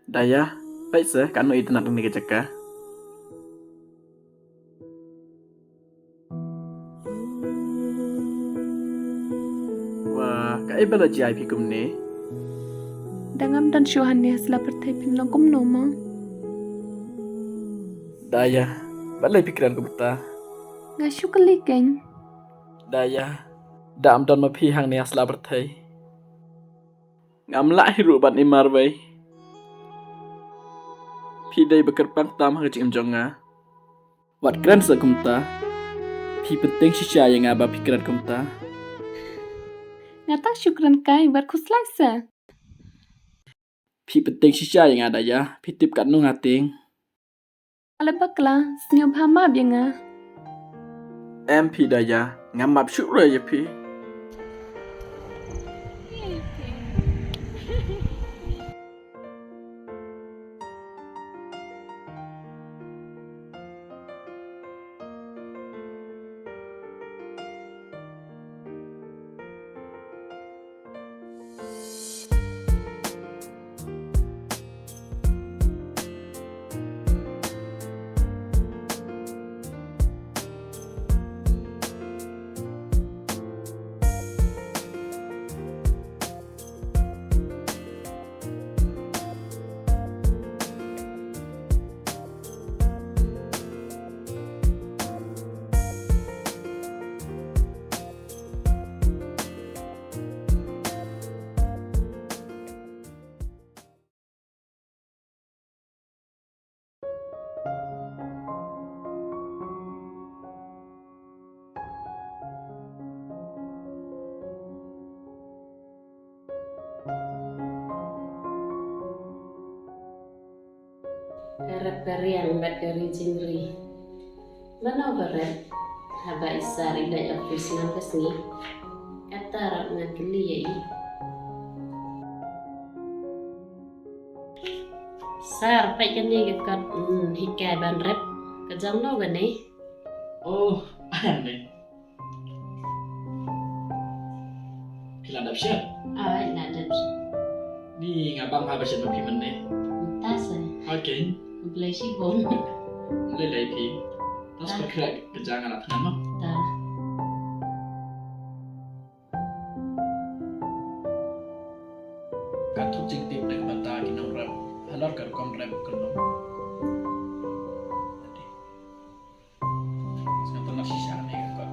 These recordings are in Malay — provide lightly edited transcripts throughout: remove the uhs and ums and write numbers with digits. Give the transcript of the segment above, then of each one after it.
Daya, baik sah kan itu nak ni kecaka. Wah, kai bala jai pi kumne. Dangam dan syuhannya setelah bertai pinlong kumno ma. Daya, bala pikiran ku beta. Ngasyu kelikeng. Daya, dam don ma pi hang ni asla bertai. Ngam la hiru ban imar bai. Pi dai bekerpang tam hang cing jonga. Wat keren sa kumta. Pi penting shisha yang aba pikiran kumta. Ngata syukran kai war kuslai sa. Pi penting shisha yang ada ya. Pi tip kat nu ngating. Ala bakla senyum hamab yang nga. Em pi daya, ngam map syuk re ya pi. Harap karian bat kari jingri. Mana barat? Haba isar idai ofis nampas ni. Kata harap ngageli ya i. Sar pai kan ni kat hikai ban rep. Kajang no gane. Oh, aneh. Hilang dah siap. Ai nak ada. Ni ngabang ha baca mapi meneh. Entah saya. Okay. Belai sibong. Lelai pi. Tas bergerak kejangan lah tengah. Tak. Katuk cik tip nak bata kinong rap. Halar karukom rap kenong. Jadi. Sekarang nak sisa ni kan.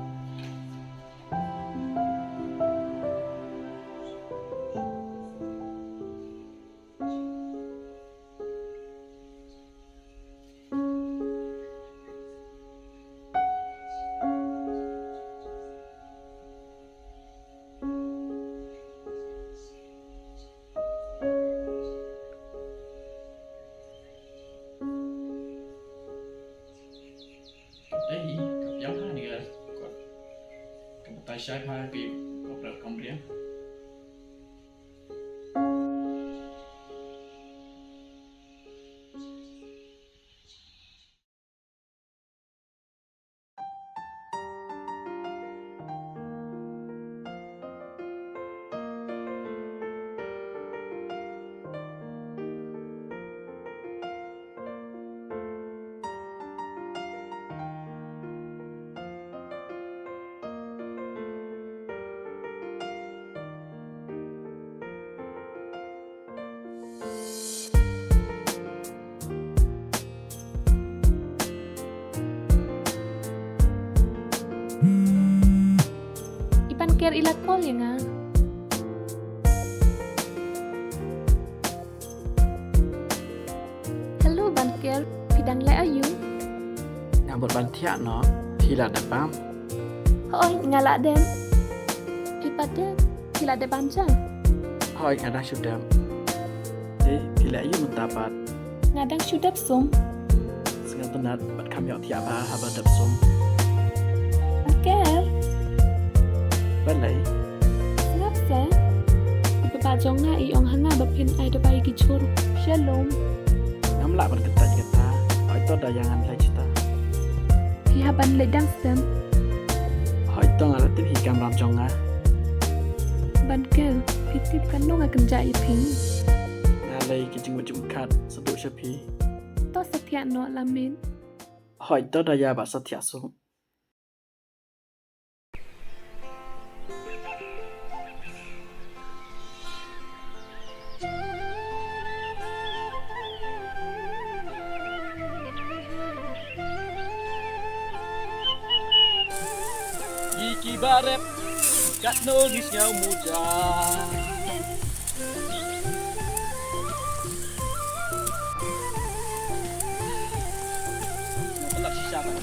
Đấy, cặp giáo ha này còn cặp tay sai pha bị cặp rập công riêng. Ipan ker ila kol yang nga. Hello banker, pidang lai ayu. Ngambut bantiak no, pila dapam. Hoi ngala dem. Ipade pila de banjang. Hoi ngada sudah. Pila ayu mentapat. Ngadang syudap sum. Sengat tenat bat kami tiapa haba dapsum. Banker, Balai. ngap sa. Ipapajong na iong hanga bapin ay dabai gicur. Shalom. Ngamla bergetar kita. Hoi to dayangan lai cita. Hihaban ledang sem. Hoi to ngalatip hikam ram jonga. Banker, pitip kan no nga kenja iping. Ngalai lây cái chừng một chừng khát sắp độ chấp phí to sát thiện nọ là mến hỏi tớ đa gia bà sát thiệt xuống Iki barep kat nogis nhau muda Nak sisa tak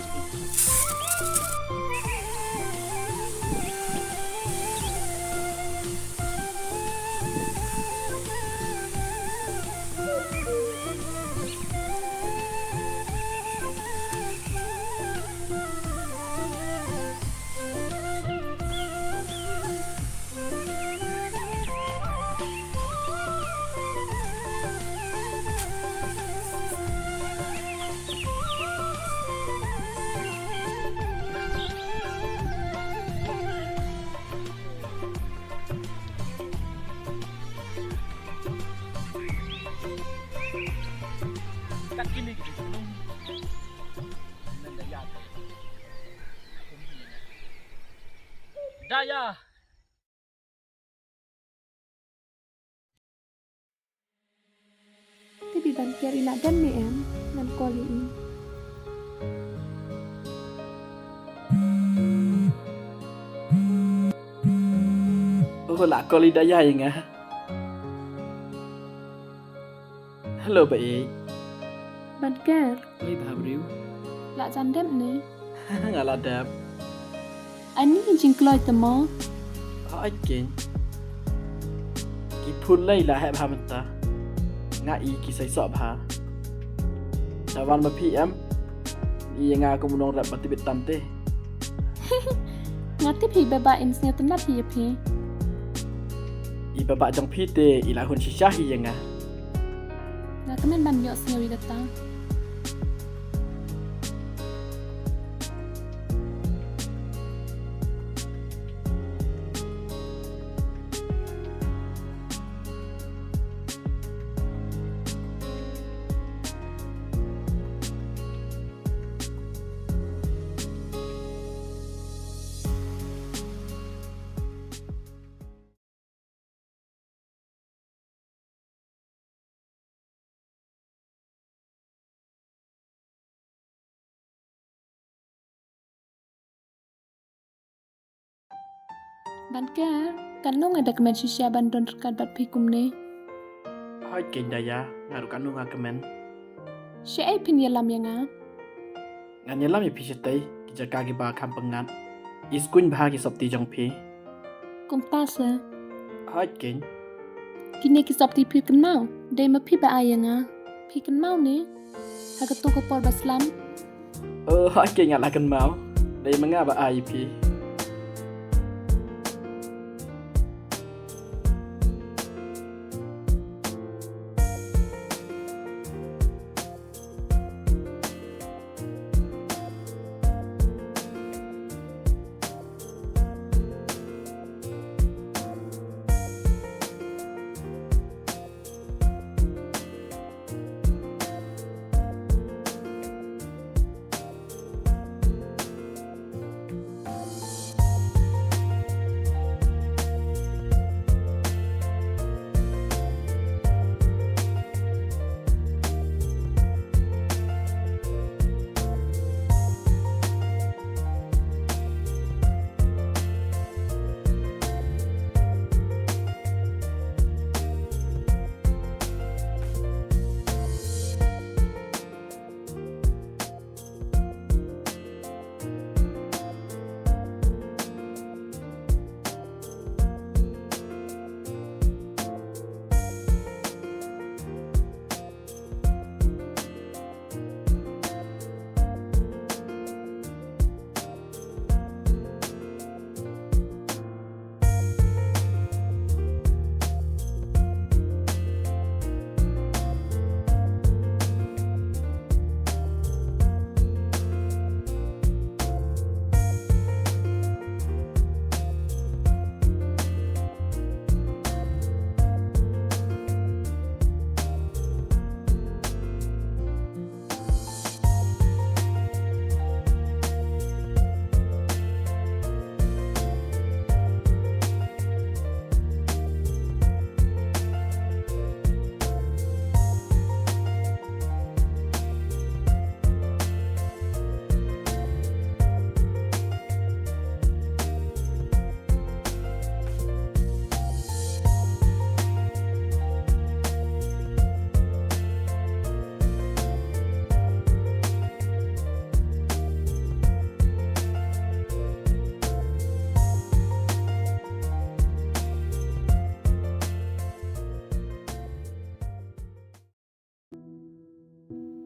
kat kini gitu. Daya. Thế bị bạn kia ila đâm mẹ em làm cô lì ý Oh lah kau lidah ya inga. Hello baik. bạn kia Oi babriu. lạ dàn đâm nè Ngala dap. anh ấy chính cloi tầm mò Ai ken. Ki phun lai la heb hamta. Nga i ki sai sop ha. Tawan ma PM. I nga ko munong rap batibit tamte. ngati phi baba insnya tenat hi phi I baba jong phi te i la hun shisha hi nga. ngà cái men ban nhọ snewi gata ban kia kan no ngada kemen shisha ban don rekat bat phi kumne Ai ken daya ngaru kanu nga kemen. she ai phin yalam yanga Nga nyelam i phi setai ki jaka ki ba kham pengat. Iskun bha ki sop ti jong phi. kum ta sa Ai ken. kini ki sop ti phi kan mau de ma phi ba ayanga phi kan mau ne ha ka to ko por baslam Ai ken ngala kan mau. Dai menga ba ai phi.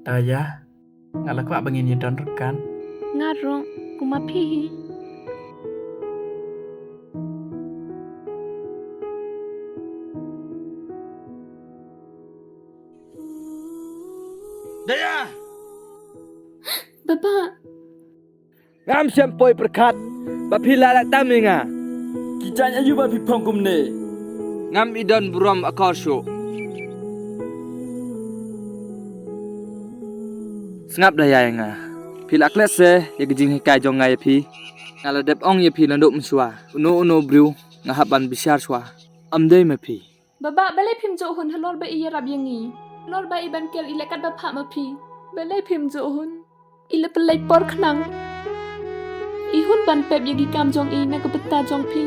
Daya, ngalah kau abang ini don rekan. Ngarong, kumapi. Daya! Bapa, Ngam sempoi perkat. Bapila lak taminga. Kijanya ayu babi pongkum ne. Ngam idon buram akarsyo. Sengap daya nga. Pila klese ya gejing hikai jong ngai pi. Ngala dep ong ya pi landuk mswa. Uno briu ngahaban bisyar swa. Amdei me pi. baba balai phim jo hun halor ba iya rab yangi. Lor ba iban kel ilekat bapa mapi. Balai phim jo hun. Ile pelai por khnang. Ihun ban pep yagi kam jong i na kapeta jong pi.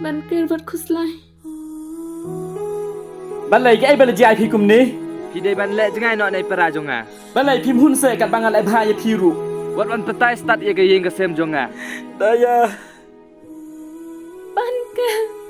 Ban kel wat khuslai. Balai ke ai balai ji ai phi kum ni. Pi dei ban le jengai no nei para jonga. Balai phim hun se kat bangal ai bha ya phi ru. Wat wan petai start ya ge yeng ke sem jonga. Daya. Ban kel.